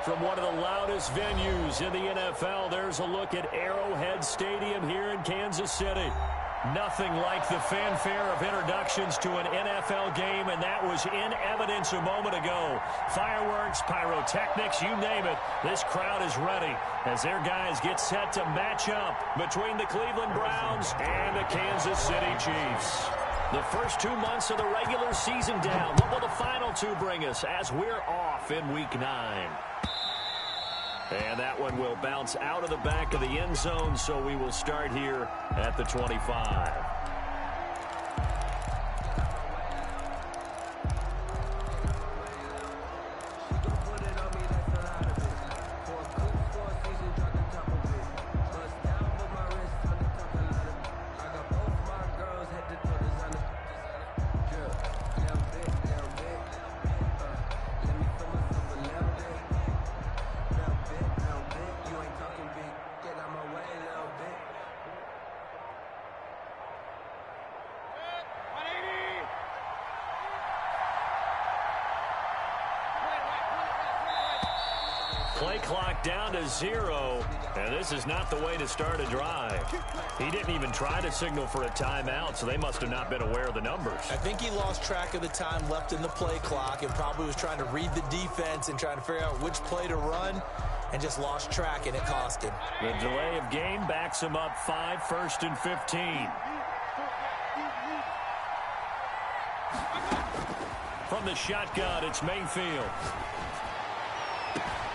From one of the loudest venues in the NFL, there's a look at Arrowhead Stadium here in Kansas City. Nothing like the fanfare of introductions to an NFL game, and that was in evidence a moment ago. Fireworks, pyrotechnics, you name it. This crowd is ready as their guys get set to match up between the Cleveland Browns and the Kansas City Chiefs. The first 2 months of the regular season down. What will the final two bring us as we're off in Week 9? And that one will bounce out of the back of the end zone, so we will start here at the 25. Play clock down to 0, and this is not the way to start a drive. He didn't even try to signal for a timeout, so they must have not been aware of the numbers. I think he lost track of the time left in the play clock and probably was trying to read the defense and trying to figure out which play to run and just lost track, and it cost him. The delay of game backs him up 5, 1st and 15. From the shotgun, it's Mayfield.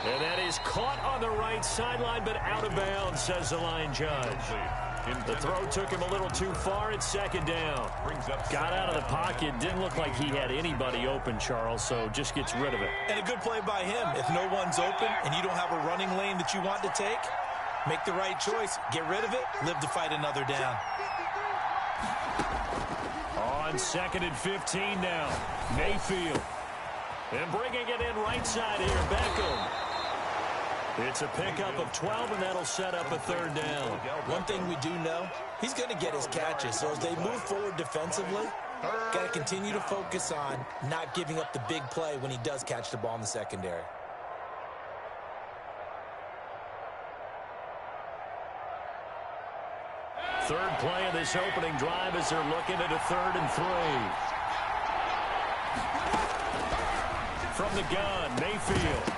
And that is caught on the right sideline, but out of bounds, says the line judge. The throw took him a little too far. It's second down. Got out of the pocket. Didn't look like he had anybody open, Charles, so just gets rid of it. And a good play by him. If no one's open and you don't have a running lane that you want to take, make the right choice. Get rid of it. Live to fight another down. On 2nd and 15 now. Mayfield. And bringing it in right side here, Beckham. It's a pickup of 12, and that'll set up a 3rd down. One thing we do know, he's going to get his catches. So as they move forward defensively, got to continue to focus on not giving up the big play when he does catch the ball in the secondary. Third play of this opening drive as they're looking at a 3rd and 3. From the gun, Mayfield.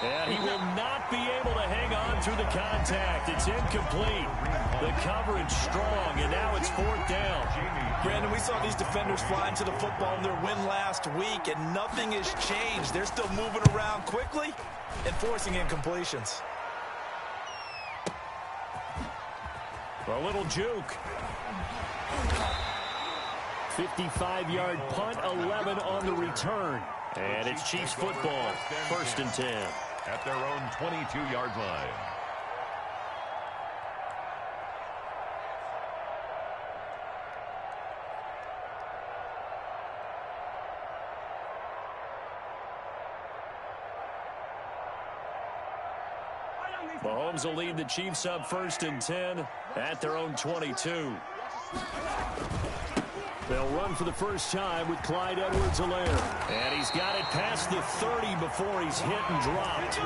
And he will not be able to hang on through the contact. It's incomplete. The coverage strong, and now it's 4th down. Brandon, we saw these defenders fly into the football in their win last week, and nothing has changed. They're still moving around quickly and forcing incompletions. A little juke. 55-yard punt, 11 on the return. And it's Chiefs football, 1st and 10. At their own 22-yard line. Mahomes will lead the Chiefs up 1st and 10 at their own 22. They'll run for the first time with Clyde Edwards-Helaire. And he's got it past the 30 before he's hit and dropped.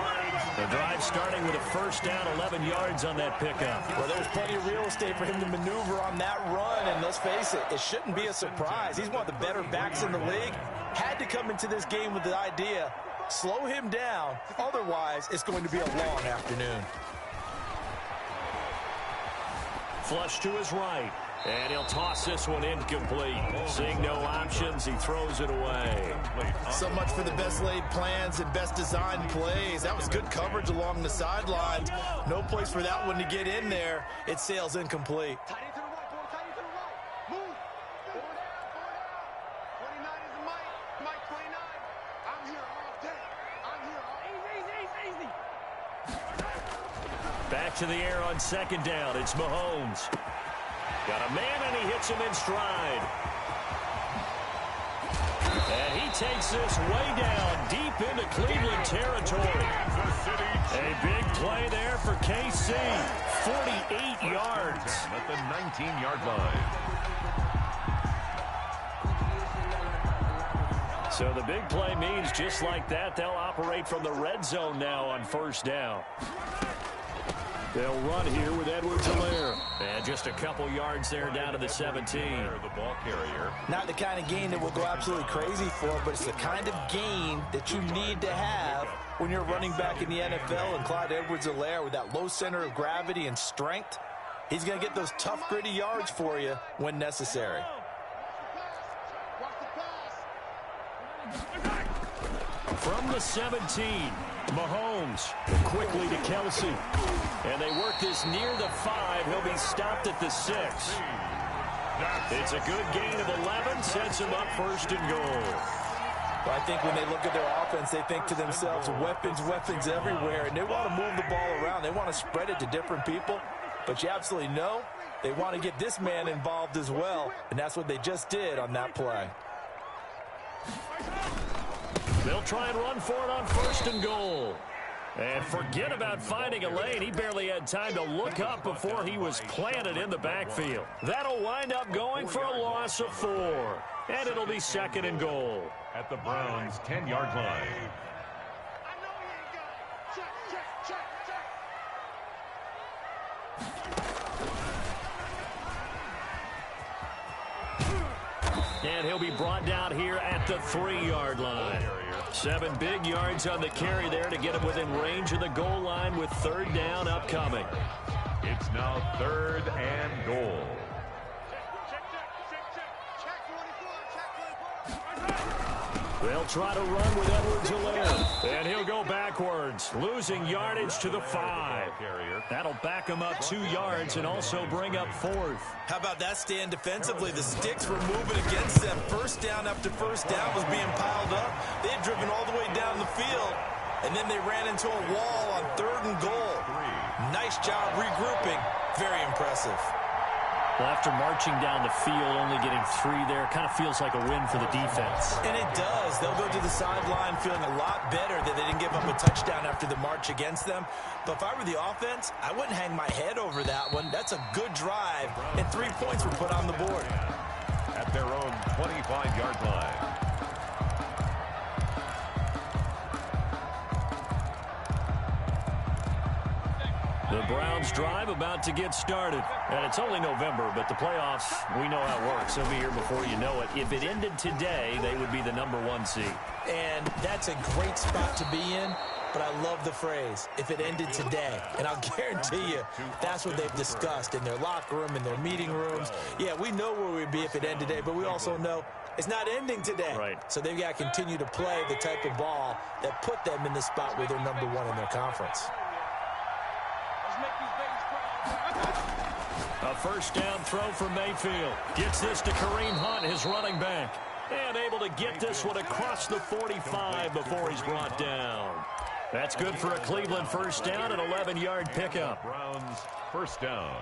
The drive starting with a 1st down, 11 yards on that pickup. Well, there was plenty of real estate for him to maneuver on that run, and let's face it, it shouldn't be a surprise. He's one of the better backs in the league. Had to come into this game with the idea, slow him down, otherwise it's going to be a long afternoon. Flush to his right. And he'll toss this one incomplete. Seeing no options, he throws it away. So much for the best laid plans and best designed plays. That was good coverage along the sidelines. No place for that one to get in there. It sails incomplete. Back to the air on 2nd down. It's Mahomes. Got a man, and he hits him in stride. And he takes this way down, deep into Cleveland territory. A big play there for KC. 48 yards. At the 19-yard line. So the big play means just like that, they'll operate from the red zone now on first down. They'll run here with Edwards-Helaire. And just a couple yards there down to the 17. The ball carrier. Not the kind of gain that we'll go absolutely crazy for, but it's the kind of gain that you need to have when you're running back in the NFL. And Clyde Edwards-Helaire, with that low center of gravity and strength, he's going to get those tough, gritty yards for you when necessary. From the 17, Mahomes quickly to Kelsey. And they work this near the 5. He'll be stopped at the 6. It's a good gain of 11, sets him up first and goal. Well, I think when they look at their offense, they think to themselves, weapons, weapons everywhere, and they want to move the ball around. They want to spread it to different people, but you absolutely know they want to get this man involved as well, and that's what they just did on that play. They'll try and run for it on first and goal. And forget about finding a lane. He barely had time to look up before he was planted in the backfield. That'll wind up going for a loss of 4. And it'll be second and goal. At the Browns' 10-yard line. And he'll be brought down here at the 3-yard line. 7 big yards on the carry there to get him within range of the goal line with third down upcoming. It's now 3rd and goal. They'll try to run with Edwards-Helaire. And he'll go backwards, losing yardage to the 5. That'll back him up 2 yards and also bring up 4th. How about that stand defensively? The sticks were moving against them. First down after first down was being piled up. They had driven all the way down the field, and then they ran into a wall on 3rd and goal. Nice job regrouping. Very impressive. Well, after marching down the field, only getting 3 there, kind of feels like a win for the defense. And it does. They'll go to the sideline feeling a lot better that they didn't give up a touchdown after the march against them. But if I were the offense, I wouldn't hang my head over that one. That's a good drive, and 3 points were put on the board. At their own 25-yard line. The Browns drive about to get started. And it's only November, but the playoffs, we know how it works. They'll be here before you know it. If it ended today, they would be the #1 seed. And that's a great spot to be in, but I love the phrase, if it ended today. And I'll guarantee you, that's what they've discussed in their locker room, in their meeting rooms. Yeah, we know where we'd be if it ended today, but we also know it's not ending today. Right. So they've got to continue to play the type of ball that put them in the spot where they're #1 in their conference. A first down throw for Mayfield. Gets this to Kareem Hunt, his running back. And able to get this one across the 45 before he's brought down. That's good for a Cleveland first down, an 11-yard pickup. Browns first down.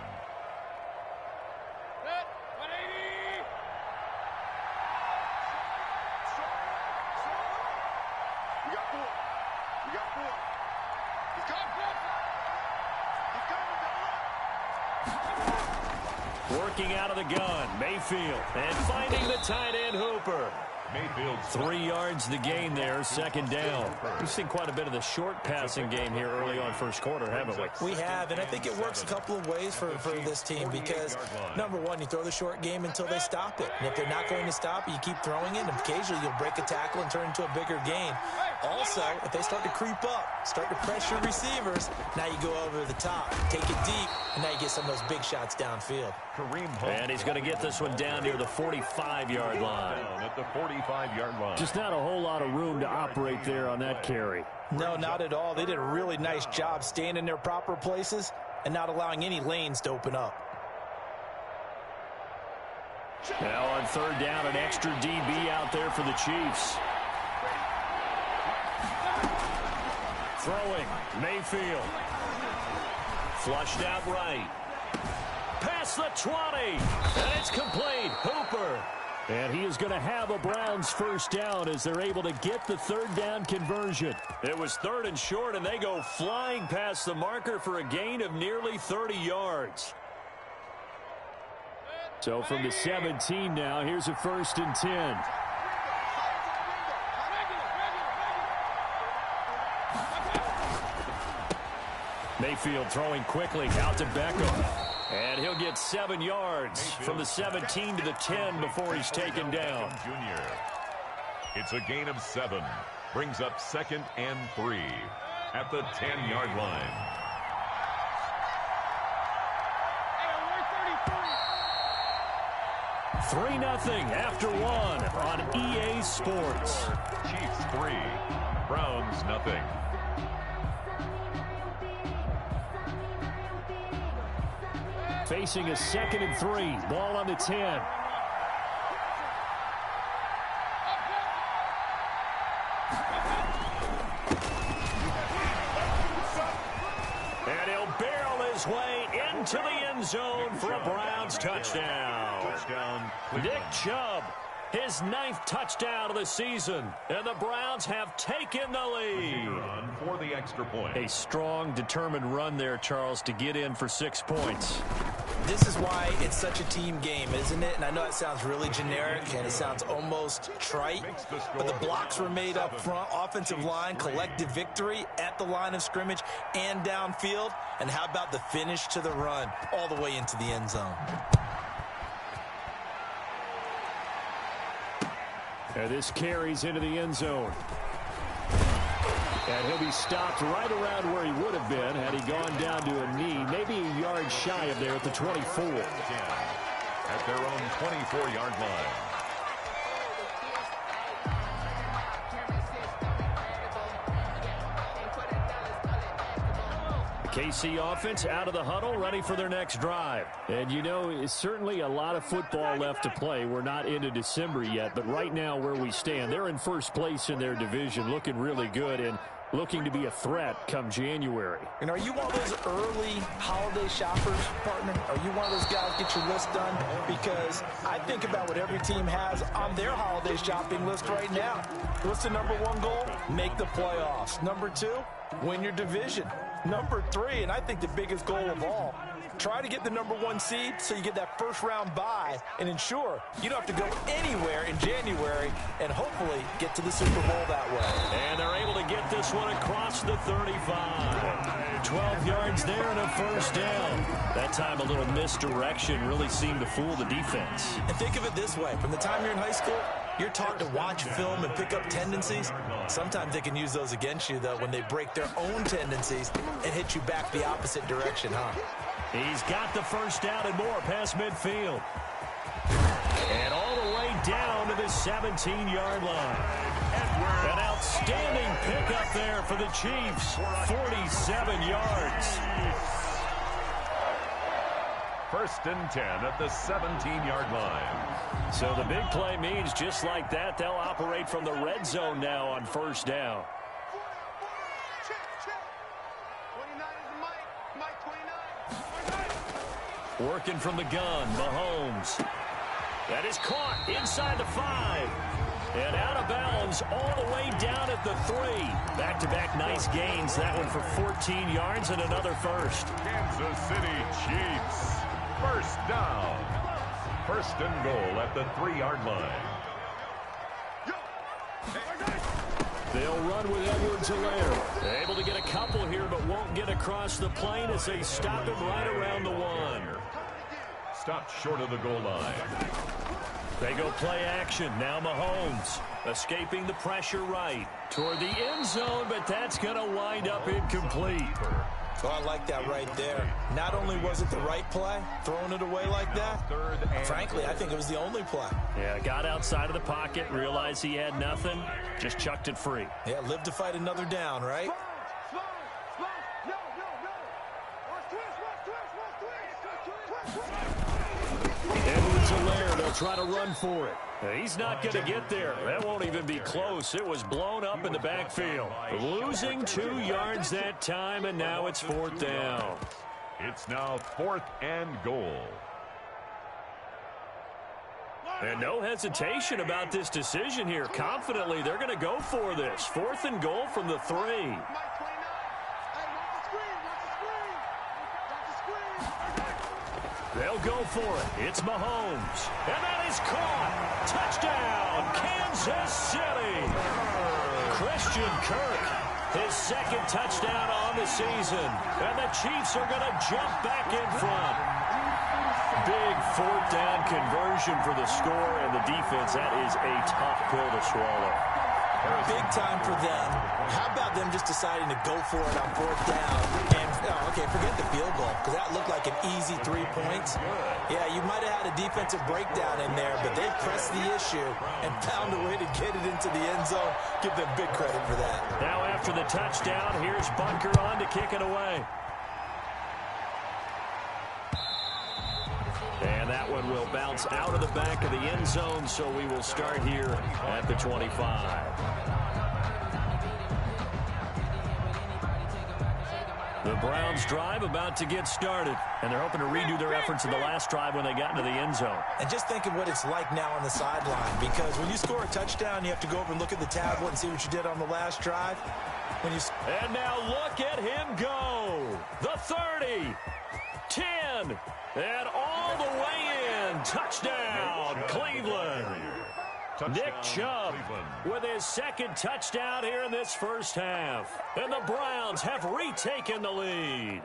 Working out of the gun, Mayfield, and finding the tight end Hooper. Mayfield 3 yards the gain there, second down. We've seen quite a bit of the short passing game here early on first quarter, haven't we? We have, and I think it works a couple of ways for this team because, #1, you throw the short game until they stop it. And if they're not going to stop it, you keep throwing it, and occasionally you'll break a tackle and turn into a bigger gain. Also, if they start to creep up, start to pressure receivers, now you go over the top, take it deep, and now you get some of those big shots downfield. Kareem Hunt. And he's going to get this one down near the 45-yard line. Down at the 45-yard line. Just not a whole lot of room to operate there on that carry. No, not at all. They did a really nice job staying in their proper places and not allowing any lanes to open up. Now on third down, an extra DB out there for the Chiefs. Throwing, Mayfield. Flushed out right. Past the 20, and it's complete. Hooper. And he is going to have a Browns first down as they're able to get the third down conversion. It was 3rd and short, and they go flying past the marker for a gain of nearly 30 yards. So from the 17 now, here's a 1st and 10. Mayfield throwing quickly out to Beckham. And he'll get 7 yards from the 17 to the 10 before he's taken down. Junior. It's a gain of 7. Brings up 2nd and 3 at the 10-yard line. Hey, 3-0 after 1 on EA Sports. Chiefs 3, Browns 0. Facing a 2nd and 3. Ball on the 10. And he'll barrel his way into the end zone for a Browns touchdown. Nick Chubb, his 9th touchdown of the season. And the Browns have taken the lead. For the extra point. A strong, determined run there, Charles, to get in for 6 points. This is why it's such a team game, isn't it? And I know it sounds really generic and it sounds almost trite, but the blocks were made up front, offensive line, collective victory at the line of scrimmage and downfield. And how about the finish to the run all the way into the end zone? And this carries into the end zone. And he'll be stopped right around where he would have been had he gone down to a knee, maybe a yard shy of there at the 24. At their own 24-yard line. KC offense out of the huddle, ready for their next drive. And, you know, it's certainly a lot of football left to play. We're not into December yet, but right now where we stand, they're in first place in their division, looking really good and looking to be a threat come January. And are you one of those early holiday shoppers, partner? Are you one of those guys get your list done? Because I think about what every team has on their holiday shopping list right now. What's the number 1 goal? Make the playoffs. Number 2, win your division. Number 3, and I think the biggest goal of all, try to get the number 1 seed so you get that first-round bye and ensure you don't have to go anywhere in January and hopefully get to the Super Bowl that way. And they're able to get this one across the 35. 12 yards there and a first down. That time a little misdirection really seemed to fool the defense. And think of it this way. From the time you're in high school, you're taught to watch film and pick up tendencies. Sometimes they can use those against you, though, when they break their own tendencies and hit you back the opposite direction, huh? He's got the first down and more past midfield. And all the way down to the 17-yard line. An outstanding pickup there for the Chiefs. 47 yards. First and 10 at the 17-yard line. So the big play means just like that, they'll operate from the red zone now on first down. Working from the gun, Mahomes. That is caught inside the 5. And out of bounds all the way down at the 3. Back-to-back nice gains. That one for 14 yards and another first. Kansas City Chiefs. First down. First and goal at the 3-yard line. They'll run with Edwards-Helaire. Able to get a couple here, but won't get across the plane as they stop him right around the 1. Stopped short of the goal line. They go play action. Now Mahomes escaping the pressure right toward the end zone, but that's going to wind up incomplete. Oh, I like that right there. Not only was it the right play, throwing it away like that, frankly, I think it was the only play. Yeah, got outside of the pocket, realized he had nothing, just chucked it free. Yeah, live to fight another down, right? Edwards-Helaire, they'll try to run for it. He's not going to get there. That won't even be close. It was blown up in the backfield. Losing 2 yards that time, and now it's 4th down. It's now 4th and goal. And no hesitation about this decision here. Confidently, they're going to go for this. 4th and goal from the 3. They'll go for it. It's Mahomes. And that is caught. Touchdown, Kansas City. Christian Kirk His second touchdown on the season. And the Chiefs are going to jump back in front. Big fourth down conversion for the score, and the defense, that is a tough pill to swallow. Big time for them. How about them just deciding to go for it on fourth down? And, okay, forget the field goal, because that looked like an easy 3 points. Yeah, you might have had a defensive breakdown in there, but they pressed the issue and found a way to get it into the end zone. Give them big credit for that. Now after the touchdown, here's Bunker on to kick it away. And that one will bounce out of the back of the end zone, so we will start here at the 25. The Browns drive about to get started, and they're hoping to redo their efforts in the last drive when they got into the end zone. And just think of what it's like now on the sideline, because when you score a touchdown, you have to go over and look at the tablet and see what you did on the last drive. And now look at him go. The 30, 10, and all the way in. Touchdown, Cleveland. Nick Chubb with his second touchdown here in this first half. And the Browns have retaken the lead.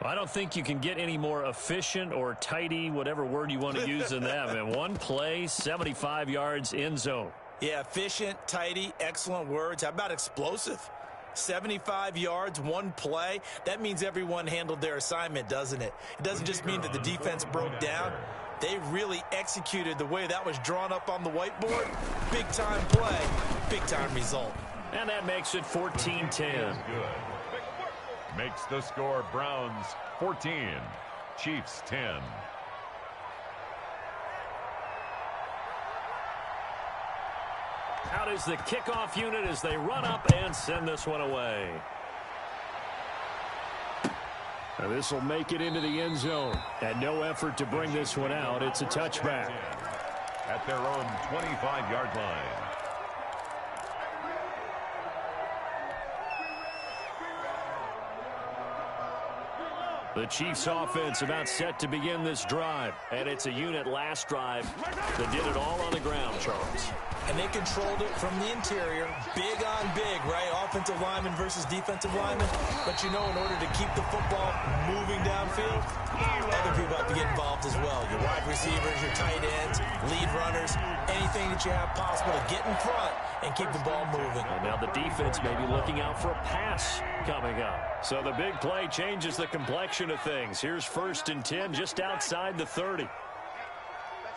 I don't think you can get any more efficient or tidy, whatever word you want to use in that. Man, one play, 75 yards, end zone. Yeah, efficient, tidy, excellent words. How about explosive? 75 yards, one play. That means everyone handled their assignment, doesn't it? It doesn't just mean that the defense broke down. They really executed the way that was drawn up on the whiteboard. Big-time play, big-time result. And that makes it 14-10. Makes the score Browns 14, Chiefs 10. Out is the kickoff unit as they run up and send this one away. Now this will make it into the end zone. And no effort to bring this one out. It's a touchback. At their own 25-yard line. The Chiefs offense about set to begin this drive. And it's a unit last drive that did it all on the ground, Charles. And they controlled it from the interior. Big on big, right? Offensive lineman versus defensive lineman. But you know, in order to keep the football moving downfield, other people have to get involved as well. Your wide receivers, your tight ends, lead runners, anything that you have possible to get in front and keep the ball moving. And now the defense may be looking out for a pass coming up. So the big play changes the complexion of things. Here's 1st and 10 just outside the 30. Let's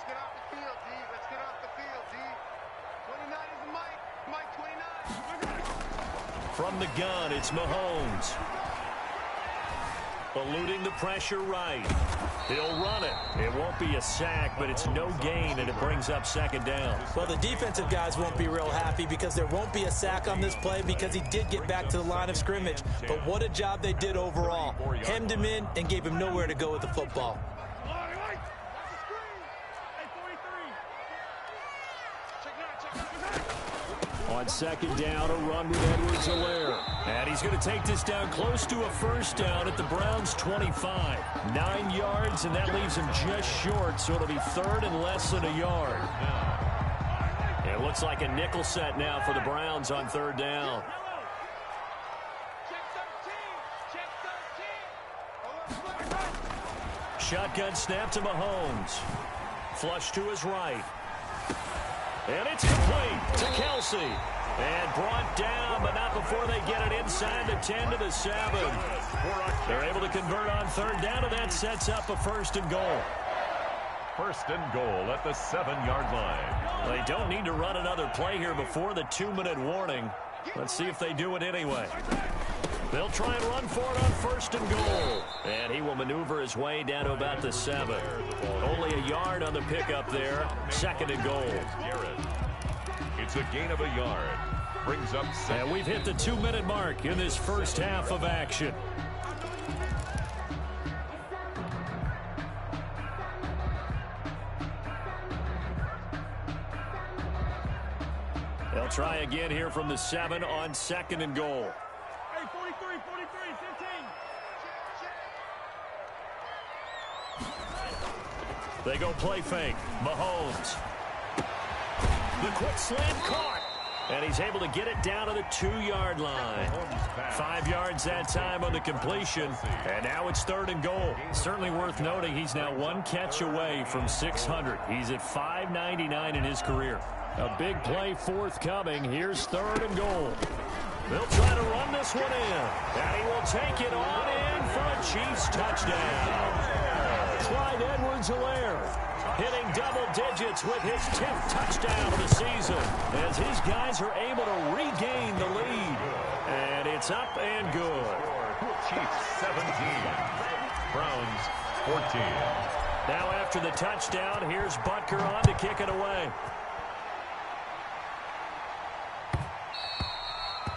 get off the field, D. Let's get off the field, D. 29 is Mike 29. From the gun, it's Mahomes. Eluding the pressure right. He'll run it. It won't be a sack, but it's no gain, and it brings up 2nd down. Well, the defensive guys won't be real happy because there won't be a sack on this play because he did get back to the line of scrimmage. But what a job they did overall. Hemmed him in and gave him nowhere to go with the football. On 2nd down, a run with Edwards-Helaire. And he's going to take this down close to a 1st down at the Browns' 25. 9 yards, and that leaves him just short, so it'll be 3rd and less than a yard. It looks like a nickel set now for the Browns on 3rd down. Shotgun snap to Mahomes. Flush to his right. And it's complete to Kelsey. And brought down, but not before they get it inside the 10 to the 7. They're able to convert on 3rd down, and that sets up a 1st and goal. 1st and goal at the 7-yard line. They don't need to run another play here before the 2-minute warning. Let's see if they do it anyway. They'll try and run for it on 1st and goal. And he will maneuver his way down to about the 7. Only a yard on the pickup there. 2nd and goal. It's a gain of a yard. Brings up 2nd. And we've hit the 2-minute mark in this first half of action. They'll try again here from the 7 on 2nd and goal. Hey, 43, 15. They go play fake. Mahomes. The quick slant caught. And he's able to get it down to the 2-yard line. 5 yards that time on the completion. And now it's 3rd and goal. Certainly worth noting he's now 1 catch away from 600. He's at 599 in his career. A big play forthcoming. Here's 3rd and goal. They'll try to run this one in. And he will take it on in for a Chiefs touchdown. Clyde Edwards-Helaire hitting double digits with his 10th touchdown of the season as his guys are able to regain the lead. And it's up and good. Chiefs 17, Browns 14. Now after the touchdown, here's Butker on to kick it away.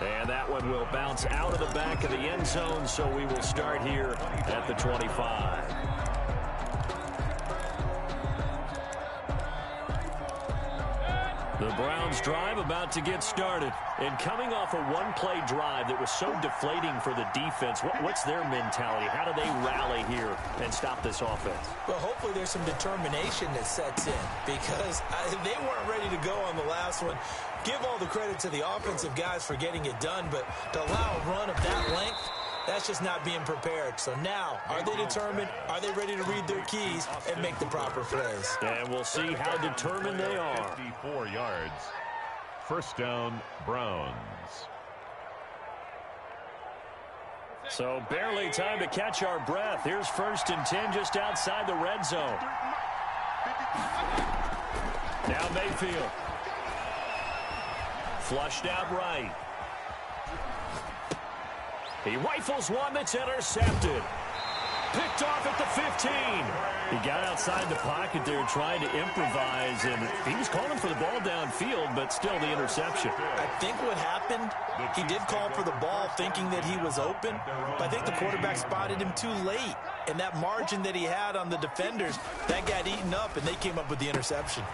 And that one will bounce out of the back of the end zone, so we will start here at the 25. The Browns drive about to get started. And coming off a one-play drive that was so deflating for the defense, what's their mentality? How do they rally here and stop this offense? Well, hopefully there's some determination that sets in because they weren't ready to go on the last one. Give all the credit to the offensive guys for getting it done, but to allow a run of that length, that's just not being prepared. So now, are they determined? Are they ready to read their keys and make the proper plays? And we'll see how determined they are. 54 yards. First down, Browns. So barely time to catch our breath. Here's 1st and 10 just outside the red zone. Now Mayfield. Flushed out right. He rifles one that's intercepted. Picked off at the 15. He got outside the pocket there trying to improvise, and he was calling for the ball downfield, but still the interception. I think what happened, he did call for the ball thinking that he was open, but I think the quarterback spotted him too late. And that margin that he had on the defenders, that got eaten up, and they came up with the interception.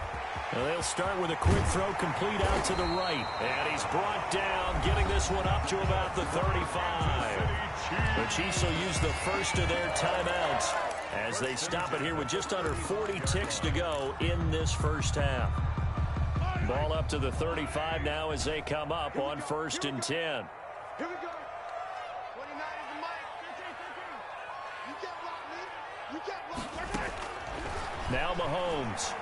Well, they'll start with a quick throw complete out to the right. And he's brought down, getting this one up to about the 35. The Chiefs will use the first of their timeouts as they stop it here with just under 40 ticks to go in this first half. Ball up to the 35 now as they come up on 1st and 10. Here we go. 29 is the mic. You can't block me. You can't block me. Now Mahomes.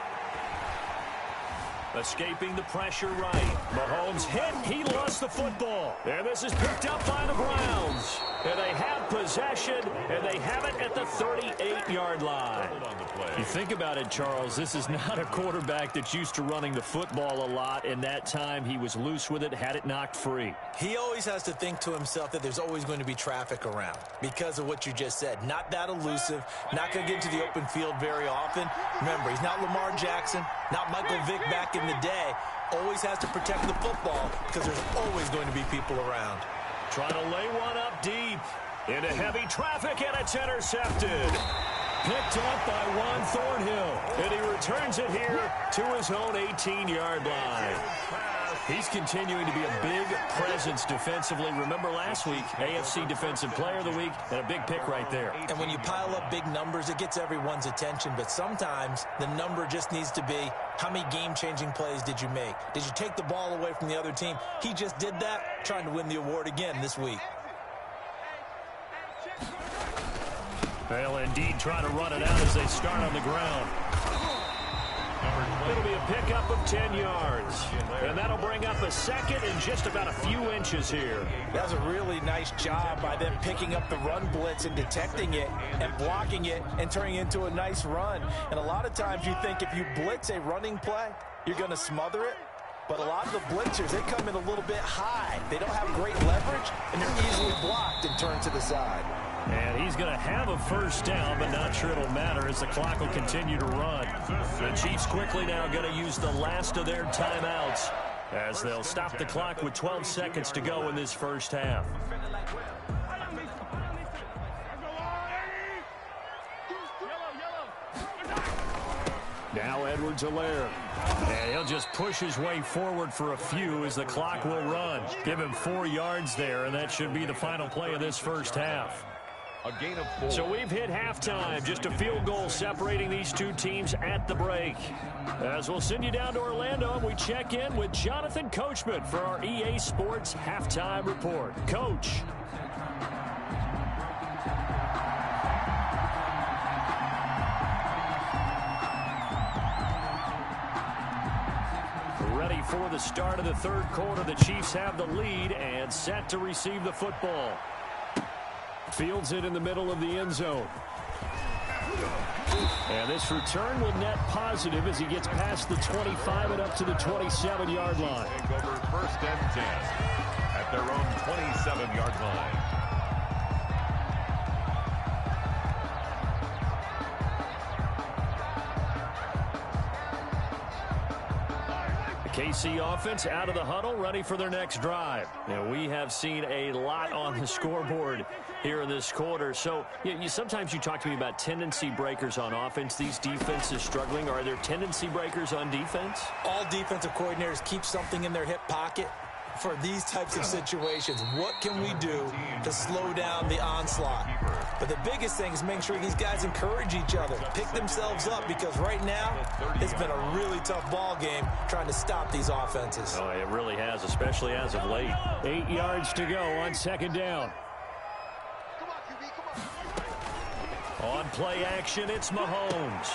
Escaping the pressure right. Mahomes hit. He lost the football. And this is picked up by the Browns. And they have possession, and they have it at the 38-yard line. You think about it, Charles, this is not a quarterback that's used to running the football a lot, and that time he was loose with it, had it knocked free. He always has to think to himself that there's always going to be traffic around because of what you just said. Not that elusive, not going to get into the open field very often. Remember, he's not Lamar Jackson, not Michael Vick back in the day. Always has to protect the football because there's always going to be people around. Trying to lay one up deep into heavy traffic, and it's intercepted. Picked up by Juan Thornhill, and he returns it here to his own 18-yard line. He's continuing to be a big presence defensively. Remember last week, AFC Defensive Player of the Week, and a big pick right there. And when you pile up big numbers, it gets everyone's attention. But sometimes the number just needs to be, how many game-changing plays did you make? Did you take the ball away from the other team? He just did that, trying to win the award again this week. They'll indeed try to run it out as they start on the ground. It'll be a pickup of 10 yards. And that'll bring up a second and just about a few inches here. That's a really nice job by them picking up the run blitz and detecting it and blocking it and turning it into a nice run. And a lot of times you think if you blitz a running play, you're going to smother it. But a lot of the blitzers, they come in a little bit high. They don't have great leverage, and they're easily blocked and turned to the side. And he's going to have a first down, but not sure it'll matter as the clock will continue to run. The Chiefs quickly now going to use the last of their timeouts as they'll stop the clock with 12 seconds to go in this first half. Now Edwards-Helaire. And he'll just push his way forward for a few as the clock will run. Give him 4 yards there, and that should be the final play of this first half. A gain of 4. So we've hit halftime. Just a field goal separating these two teams at the break. As we'll send you down to Orlando, and we check in with Jonathan Coachman for our EA Sports Halftime Report. Coach. Ready for the start of the third quarter. The Chiefs have the lead and set to receive the football. Fields it in the middle of the end zone. And this return will net positive as he gets past the 25 and up to the 27-yard line. Take over first and 10 at their own 27-yard line. KC offense out of the huddle, ready for their next drive. And we have seen a lot on the scoreboard here in this quarter. So sometimes you talk to me about tendency breakers on offense. These defenses struggling. Are there tendency breakers on defense? All defensive coordinators keep something in their hip pocket for these types of situations. What can we do to slow down the onslaught? But the biggest thing is making sure these guys encourage each other, pick themselves up, because right now it's been a really tough ball game trying to stop these offenses. Oh, it really has, especially as of late. 8 yards to go on second down. On play action, it's Mahomes.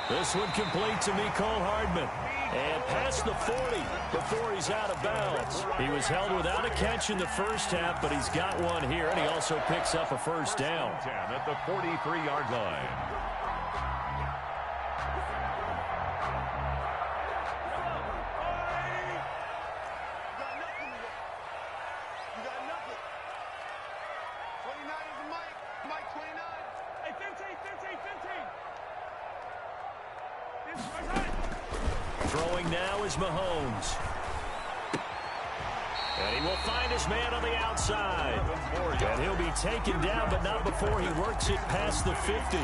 This one complete to Mecole Hardman. And past the 40 before he's out of bounds. He was held without a catch in the first half, but he's got one here, and he also picks up a first down. 10 at the 43-yard line. You got nothing. 29 is Mike. Mike 29. Hey, 15. Throwing now is Mahomes. And he will find his man on the outside. And he'll be taken down, but not before he works it past the 50.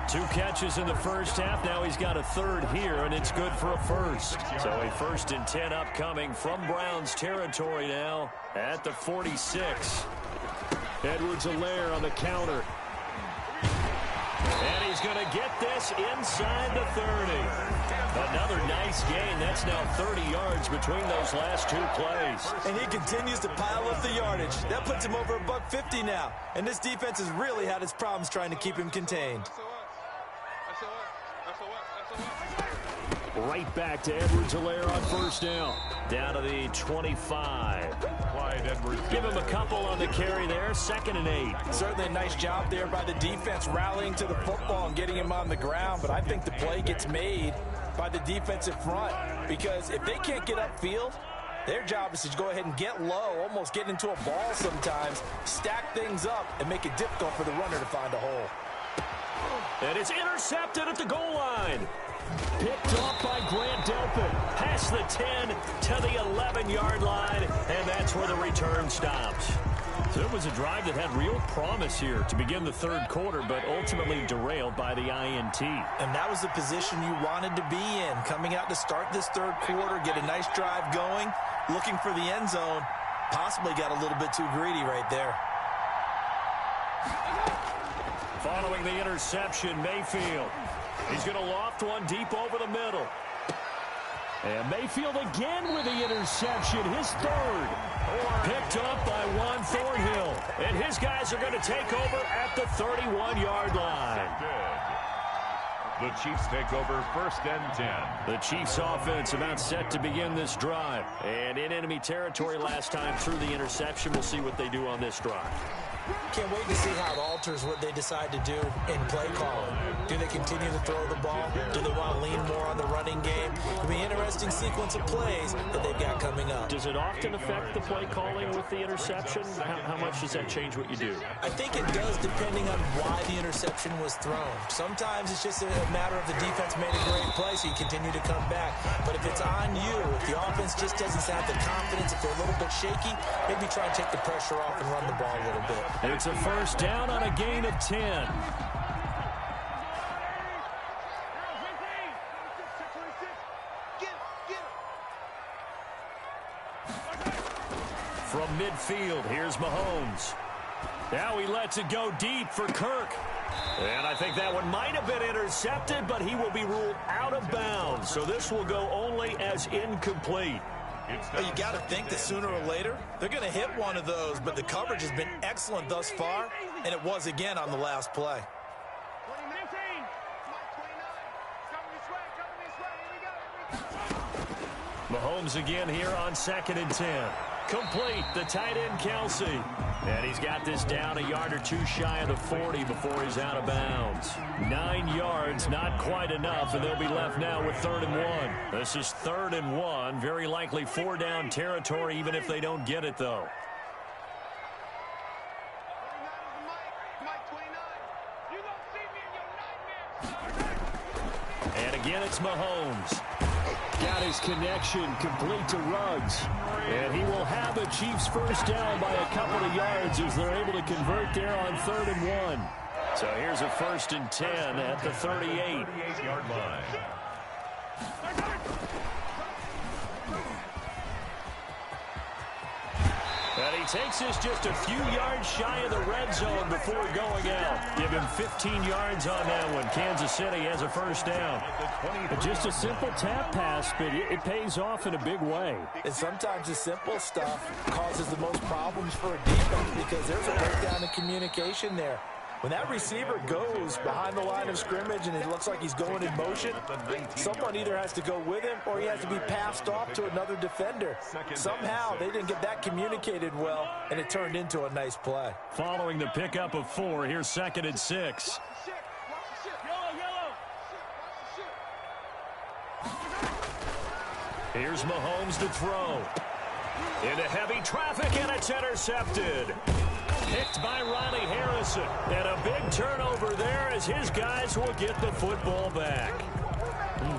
2 catches in the first half. Now he's got a third here, and it's good for a first. So a 1st and 10 upcoming from Browns territory now at the 46. Edwards-Helaire on the counter. And he's going to get this inside the 30. Another nice gain. That's now 30 yards between those last 2 plays. And he continues to pile up the yardage. That puts him over $150 now. And this defense has really had its problems trying to keep him contained. Right back to Edwards-Helaire on first down. Down to the 25. Clyde Edwards. Give him a couple on the carry there. 2nd and 8. Certainly a nice job there by the defense rallying to the football and getting him on the ground. But I think the play gets made by the defensive front, because if they can't get upfield, their job is to go ahead and get low, almost get into a ball sometimes, stack things up, and make it difficult for the runner to find a hole. And it's intercepted at the goal line. Picked off by Grant Delpit. Past the 10 to the 11-yard line, and that's where the return stops. So it was a drive that had real promise here to begin the third quarter, but ultimately derailed by the INT. And that was the position you wanted to be in, coming out to start this third quarter, get a nice drive going, looking for the end zone. Possibly got a little bit too greedy right there. Following the interception, Mayfield. He's going to loft one deep over the middle. And Mayfield again with the interception, his third. Picked up by Juan Thornhill. And his guys are going to take over at the 31-yard line. The Chiefs take over 1st and 10. The Chiefs offense about set to begin this drive. And in enemy territory last time through the interception. We'll see what they do on this drive. Can't wait to see how it alters what they decide to do in play calling. Do they continue to throw the ball? Do they want to lean more on the running game? It'll be an interesting sequence of plays that they've got coming up. Does it often affect the play calling with the interception? How much does that change what you do? I think it does, depending on why the interception was thrown. Sometimes it's just a matter of the defense made a great play, so you continue to come back. But if it's on you, if the offense just doesn't have the confidence, if they're a little bit shaky, maybe try and take the pressure off and run the ball a little bit. It's a first down on a gain of 10. From midfield, here's Mahomes. Now he lets it go deep for Kirk. And I think that one might have been intercepted, but he will be ruled out of bounds. So this will go only as incomplete. Well, you got to think that sooner or later they're going to hit one of those, but the coverage has been excellent thus far, and it was again on the last play. Mahomes again here on 2nd and 10. Complete, the tight end Kelsey. And he's got this down a yard or two shy of the 40 before he's out of bounds. 9 yards, not quite enough, and they'll be left now with 3rd and 1. This is 3rd and 1, very likely 4-down territory even if they don't get it, though. And again, it's Mahomes. Got his connection complete to Ruggs. And he will have a Chiefs first down by a couple of yards as they're able to convert there on 3rd and 1. So here's a 1st and 10 at the 38-yard line. And he takes this just a few yards shy of the red zone before going out. Give him 15 yards on that one. Kansas City has a first down. Just a simple tap pass, but it pays off in a big way. And sometimes the simple stuff causes the most problems for a defense because there's a breakdown in communication there. When that receiver goes behind the line of scrimmage and it looks like he's going in motion, someone either has to go with him or he has to be passed off to another defender. Somehow they didn't get that communicated well, and it turned into a nice play. Following the pickup of 4, here's 2nd and 6. Here's Mahomes to throw. Into heavy traffic, and it's intercepted. Picked by Ronnie Harrison. And a big turnover there as his guys will get the football back.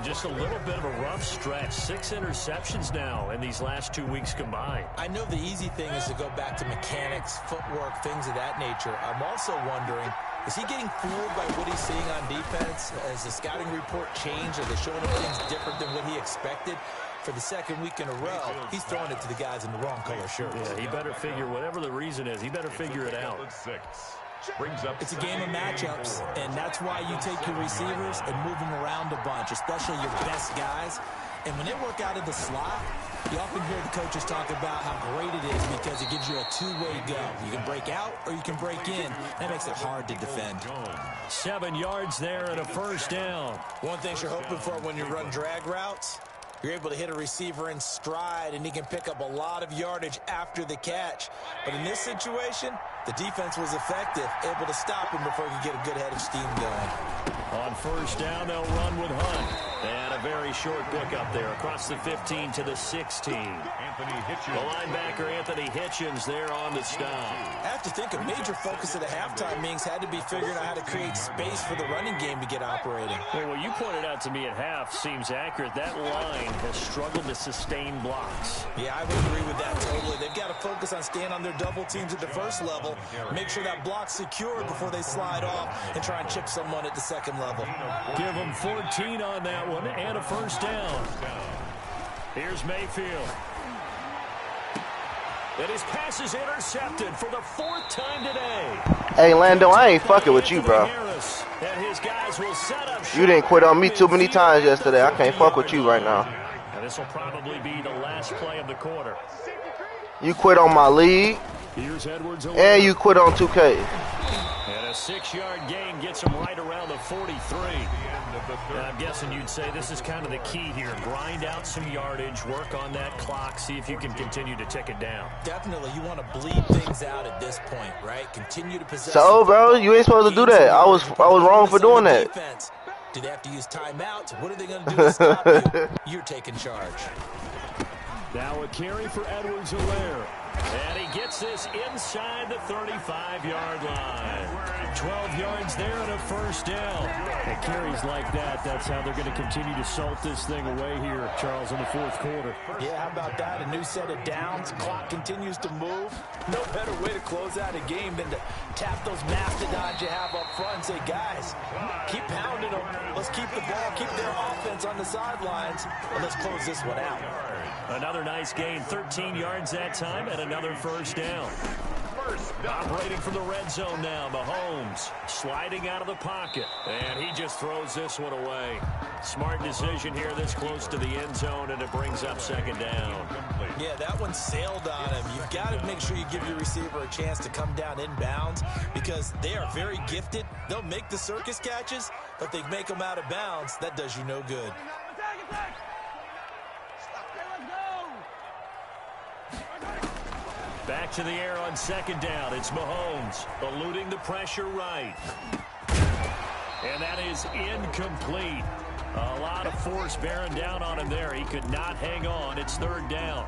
Just a little bit of a rough stretch. 6 interceptions now in these last 2 weeks combined. I know the easy thing is to go back to mechanics, footwork, things of that nature. I'm also wondering, is he getting fooled by what he's seeing on defense? Has the scouting report changed? Are they showing him things different than what he expected? For the 2nd week in a row, he's throwing it to the guys in the wrong color shirts. Yeah, he better figure, whatever the reason is, he better figure it out. It's a game of matchups, and that's why you take your receivers and move them around a bunch, especially your best guys. And when they work out of the slot, you often hear the coaches talk about how great it is because it gives you a two-way go. You can break out or you can break in. That makes it hard to defend. 7 yards there and a first down. One thing you're hoping for when you run drag routes, you're able to hit a receiver in stride, and he can pick up a lot of yardage after the catch. But in this situation, the defense was effective, able to stop him before he could get a good head of steam going. On first down, they'll run with Hunt. And a very short pickup there across the 15 to the 16. The linebacker, Anthony Hitchens, there on the stop. I have to think a major focus of the halftime meetings had to be figuring out how to create space for the running game to get operating. Well, what you pointed out to me at half seems accurate. That line has struggled to sustain blocks. Yeah, I would agree with that totally. They've got to focus on staying on their double teams at the first level, make sure that block's secured before they slide off and try and chip someone at the second level. Give them 14 on that one and a first down. Here's Mayfield. And his pass is intercepted for the 4th time today. Hey, Lando, I ain't fucking with you, bro. And his guys will set up. You didn't quit on me too many times yesterday. I can't fuck with you right now. And this will probably be the last play of the quarter. You quit on my league, Here's Edwards and you quit on 2K. And a 6-yard gain gets him right around the 43. I'm guessing you'd say this is kind of the key here. Grind out some yardage, work on that clock, see if you can continue to tick it down. Definitely, you want to bleed things out at this point, right? Continue to possess. So, bro, you ain't supposed to do that. I was wrong for doing that. Do they have to use timeouts? What are they going to do to stop you? You're taking charge. Now a carry for Edwards-Helaire. And he gets this inside the 35-yard line. 12 yards there and a first down. And carries like that, that's how they're going to continue to salt this thing away here, Charles, in the 4th quarter. Yeah, how about that? A new set of downs. Clock continues to move. No better way to close out a game than to tap those mastodons you have up front and say, guys, keep pounding them. Let's keep the ball, keep their offense on the sidelines, and let's close this one out. Another nice gain, 13 yards that time, and another first down. first down. Operating from the red zone now, Mahomes sliding out of the pocket. And he just throws this one away. Smart decision here this close to the end zone, and it brings up second down. Yeah, that one sailed on him. You've got to make sure you give your receiver a chance to come down inbounds because they are very gifted. They'll make the circus catches, but they make them out of bounds. That does you no good. Back to the air on second down. It's Mahomes eluding the pressure right. And that is incomplete. A lot of force bearing down on him there. He could not hang on. It's third down.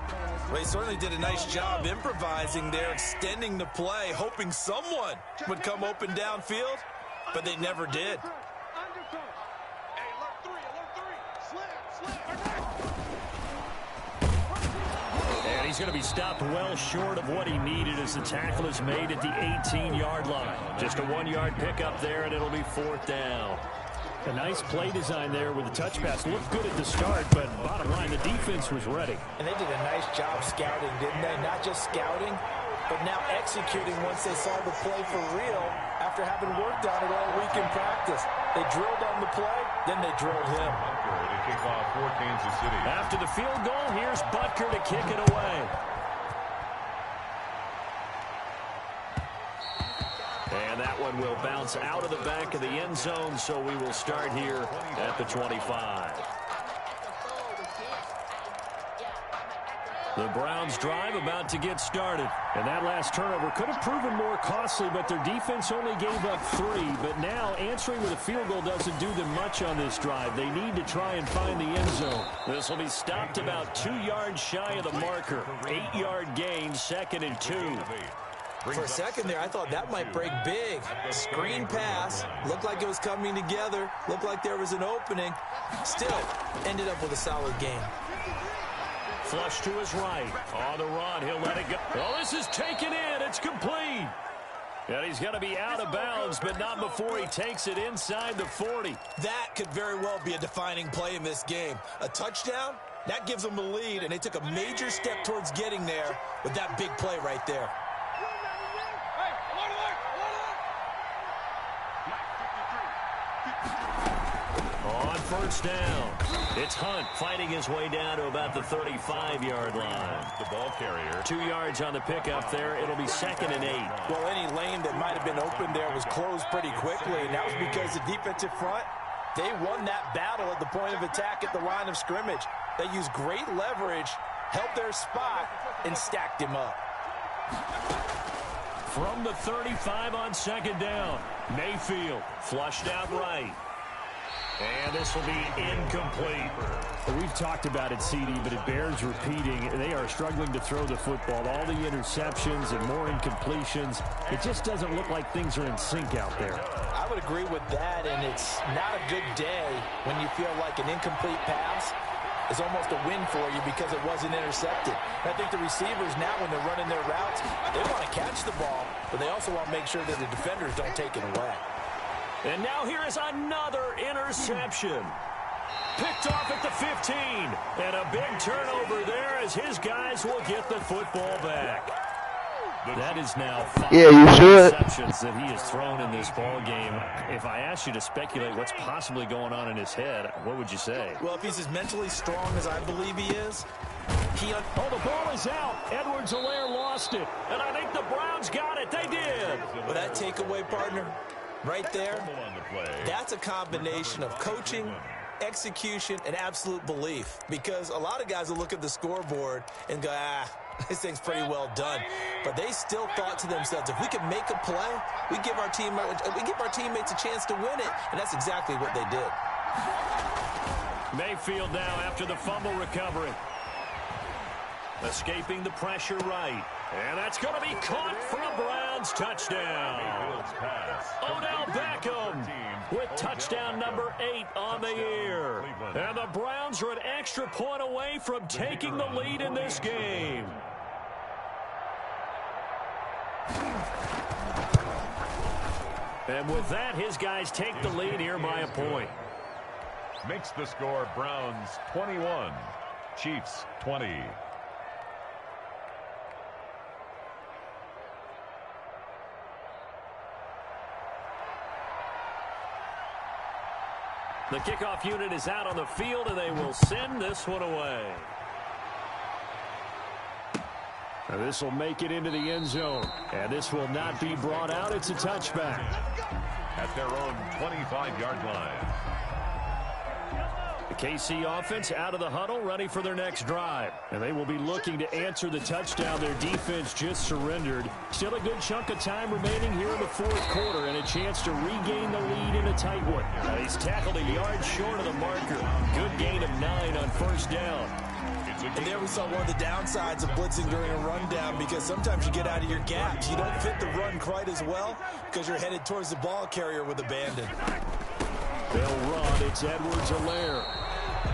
Well, he certainly did a nice job improvising there, extending the play, hoping someone would come open downfield, but they never did. And he's going to be stopped well short of what he needed as the tackle is made at the 18-yard line. Just a 1-yard pickup there, and it'll be fourth down. A nice play design there with the touch pass. Looked good at the start, but bottom line, the defense was ready. And they did a nice job scouting, didn't they? Not just scouting, but now executing once they saw the play for real after having worked on it all week in practice. They drilled on the play, then they drilled him. To kick off for Kansas City. After the field goal, here's Butker to kick it away. And that one will bounce out of the back of the end zone, so we will start here at the 25. The Browns drive about to get started. And that last turnover could have proven more costly, but their defense only gave up 3. But now answering with a field goal doesn't do them much on this drive. They need to try and find the end zone. This will be stopped about 2 yards shy of the marker. 8-yard gain, 2nd and 2. For a second there, I thought that might break big. Screen pass. Looked like it was coming together. Looked like there was an opening. Still, ended up with a solid game. Flush to his right. On the run, he'll let it go. Oh, this is taken in. It's complete. And he's going to be out of bounds, but not before he takes it inside the 40. That could very well be a defining play in this game. A touchdown, that gives them the lead, and they took a major step towards getting there with that big play right there. On first down, it's Hunt fighting his way down to about the 35-yard line. The ball carrier. 2 yards on the pickup there. It'll be 2nd and 8. Well, any lane that might have been open there was closed pretty quickly, and that was because the defensive front, they won that battle at the point of attack at the line of scrimmage. They used great leverage, held their spot, and stacked him up. From the 35 on second down, Mayfield flushed out right. And this will be incomplete. We've talked about it, CD, but it bears repeating. They are struggling to throw the football. All the interceptions and more incompletions. It just doesn't look like things are in sync out there. I would agree with that, and it's not a good day when you feel like an incomplete pass is almost a win for you because it wasn't intercepted. I think the receivers now, when they're running their routes, they want to catch the ball, but they also want to make sure that the defenders don't take it away. And now here is another interception. Picked off at the 15. And a big turnover there as his guys will get the football back. That is now 5 interceptions that he has thrown in this ball game. If I asked you to speculate what's possibly going on in his head, what would you say? Well, if he's as mentally strong as I believe he is, Oh, the ball is out. Edwards-Helaire lost it. And I think the Browns got it. They did. Well, that takeaway, partner, right there, that's a combination of coaching, execution, and absolute belief. Because a lot of guys will look at the scoreboard and go, this thing's pretty well done. But they still thought to themselves, if we can make a play, we give our teammates a chance to win it. And that's exactly what they did. Mayfield now after the fumble recovery. Escaping the pressure right. And that's going to be caught for a Browns touchdown. Odell Beckham with touchdown number 8 on the year. And the Browns are an extra point away from taking the lead in this game. And with that, his guys take the lead here by a point. Makes the score Browns 21, Chiefs 20. The kickoff unit is out on the field, and they will send this one away. And this will make it into the end zone. And this will not be brought out. It's a touchback. At their own 25-yard line. The KC offense out of the huddle, ready for their next drive. And they will be looking to answer the touchdown their defense just surrendered. Still a good chunk of time remaining here in the fourth quarter and a chance to regain the lead in a tight one. He's tackled a yard short of the marker. Good gain of 9 on first down. And there we saw one of the downsides of blitzing during a rundown, because sometimes you get out of your gaps. You don't fit the run quite as well because you're headed towards the ball carrier with abandon. They'll run. It's Edwards-Helaire.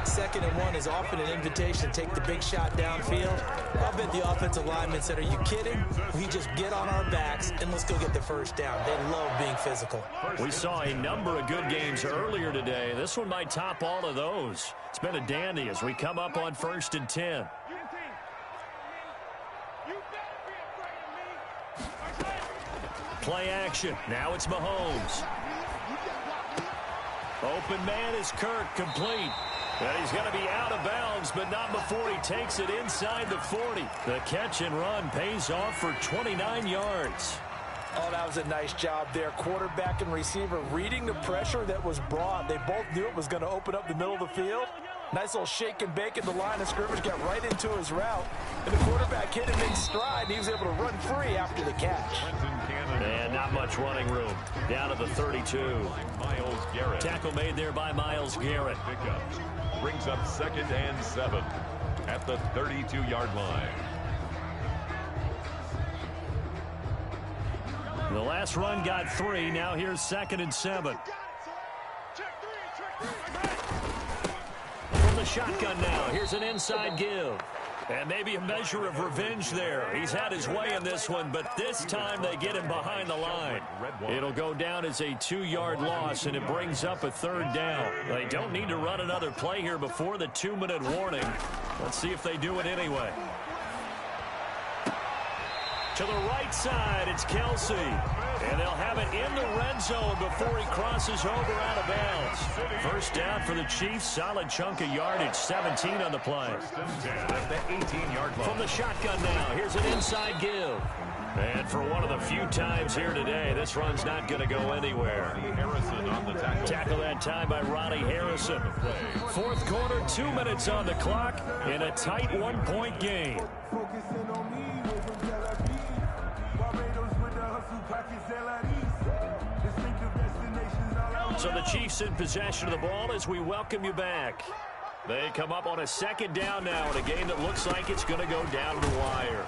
2nd and 1 is often an invitation to take the big shot downfield. I bet the offensive lineman said, are you kidding? We just get on our backs and let's go get the first down. They love being physical. We saw a number of good games earlier today. This one might top all of those. It's been a dandy as we come up on 1st and 10. Play action. Now it's Mahomes. Open man is Kirk, complete. And he's going to be out of bounds, but not before he takes it inside the 40. The catch and run pays off for 29 yards. Oh, that was a nice job there. Quarterback and receiver reading the pressure that was brought. They both knew it was going to open up the middle of the field. Nice little shake and bake at the line of scrimmage, got right into his route. And the quarterback hit him in stride, and he was able to run free after the catch. And not much running room. Down to the 32. Myles Garrett. Tackle made there by Myles Garrett. Pickup. Brings up 2nd and 7 at the 32-yard line. The last run got 3. Now here's 2nd and 7. From the shotgun now, here's an inside give. And maybe a measure of revenge there. He's had his way in this one, but this time they get him behind the line. It'll go down as a 2-yard loss, and it brings up a 3rd down. They don't need to run another play here before the 2-minute warning. Let's see if they do it anyway. To the right side, it's Kelsey. And they'll have it in the red zone before he crosses over out of bounds. First down for the Chiefs. Solid chunk of yardage. 17 on the play. At the 18-yard line. From the shotgun now, here's an inside give. And for one of the few times here today, this run's not going to go anywhere. Harrison on the tackle. Tackle that time by Ronnie Harrison. Fourth quarter, 2 minutes on the clock in a tight 1-point game. So the Chiefs in possession of the ball as we welcome you back. They come up on a 2nd down now in a game that looks like it's going to go down the wire.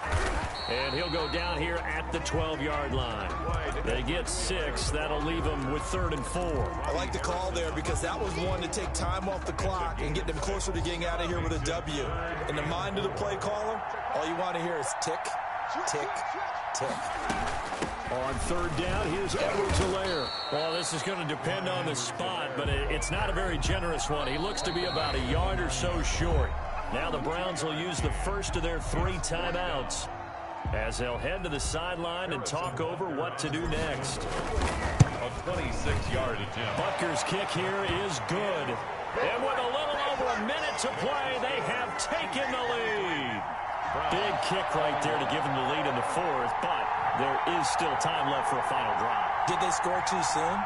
And he'll go down here at the 12-yard line. They get 6. That'll leave them with 3rd and 4. I like the call there because that was one to take time off the clock and get them closer to getting out of here with a W. In the mind of the play caller, all you want to hear is tick, tick, tick. On 3rd down, here's Edwards-Helaire. Well, this is going to depend on the spot, but it's not a very generous one. He looks to be about a yard or so short. Now the Browns will use the first of their 3 timeouts as they'll head to the sideline and talk over what to do next. A 26-yard attempt. Butker's kick here is good. And with a little over a minute to play, they have taken the lead. Big kick right there to give them the lead in the 4th, but there is still time left for a final drive. Did they score too soon?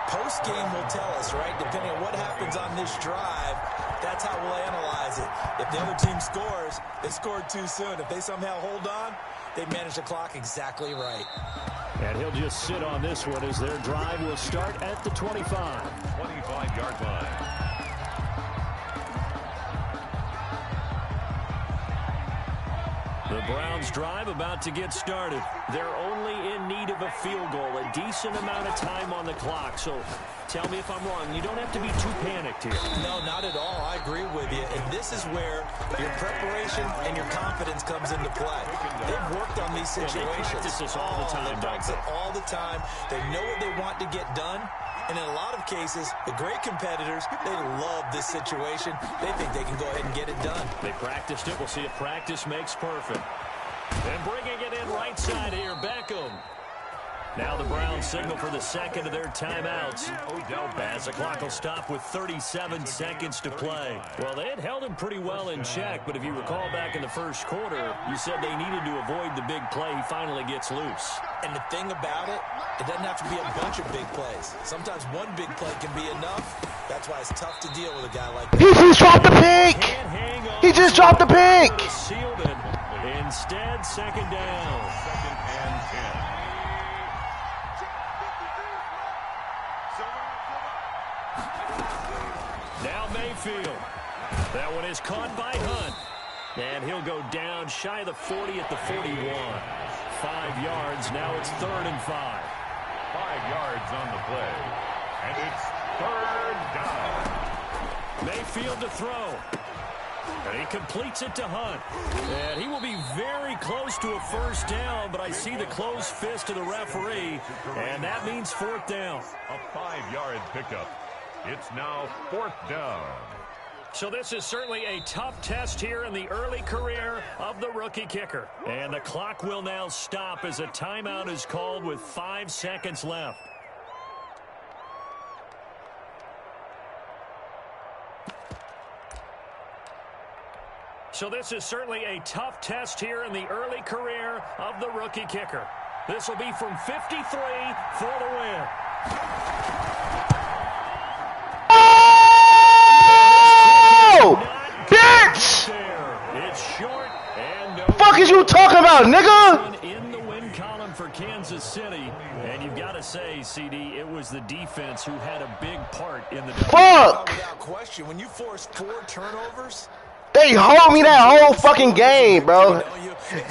Post-game will tell us, right? Depending on what happens on this drive, that's how we'll analyze it. If the other team scores, they scored too soon. If they somehow hold on, they manage the clock exactly right. And he'll just sit on this one as their drive will start at the 25. 25-yard line. The Browns drive about to get started. They're only in need of a field goal, a decent amount of time on the clock. So tell me if I'm wrong. You don't have to be too panicked here. No, not at all. I agree with you. And this is where your preparation and your confidence comes into play. They've worked on these situations. They practice this all the time. They practice it all the time. They know what they want to get done. And in a lot of cases, the great competitors, they love this situation. They think they can go ahead and get it done. They practiced it. We'll see if practice makes perfect. And bringing it in right side here, Beckham. Now the Browns signal for the second of their timeouts. As the clock will stop with 37 seconds to play. Well, they had held him pretty well in check, but if you recall back in the first quarter, you said they needed to avoid the big play. He finally gets loose. And the thing about it, it doesn't have to be a bunch of big plays. Sometimes one big play can be enough. That's why it's tough to deal with a guy like that. He just dropped the pick. He just dropped the pick. Sealed it. Instead, second down. Second and 10. Now Mayfield. That one is caught by Hunt. And he'll go down shy of the 40 at the 41. 5 yards. Now it's 3rd and 5. 5 yards on the play. And it's 3rd down. Mayfield to throw. And he completes it to Hunt. And he will be very close to a first down, but I see the closed fist of the referee, and that means 4th down. A 5-yard pickup. It's now 4th down. So this is certainly a tough test here in the early career of the rookie kicker. And the clock will now stop as a timeout is called with 5 seconds left. So this is certainly a tough test here in the early career of the rookie kicker. This will be from 53 for the win. Oh! Bitch! It's short and no. Fuck is you talking about, nigga? In the win column for Kansas City, and you've got to say, CD, it was the defense who had a big part in the Fuck! Without question, when you force 4 turnovers, They hold me that whole fucking game, bro.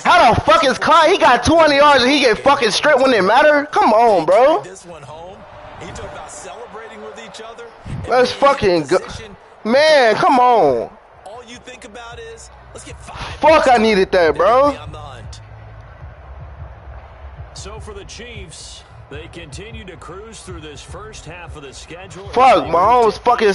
How the fuck is Clyde? He got 200 yards and he get fucking stripped when it matter? Come on, bro. this one home, he talked about celebrating with each other. Let's fucking go. Man, come on. All you think about is, let's get 5. Fuck, I needed that, bro. So for the Chiefs, they continue to cruise through this first half of the schedule. Fuck, Mahomes fucking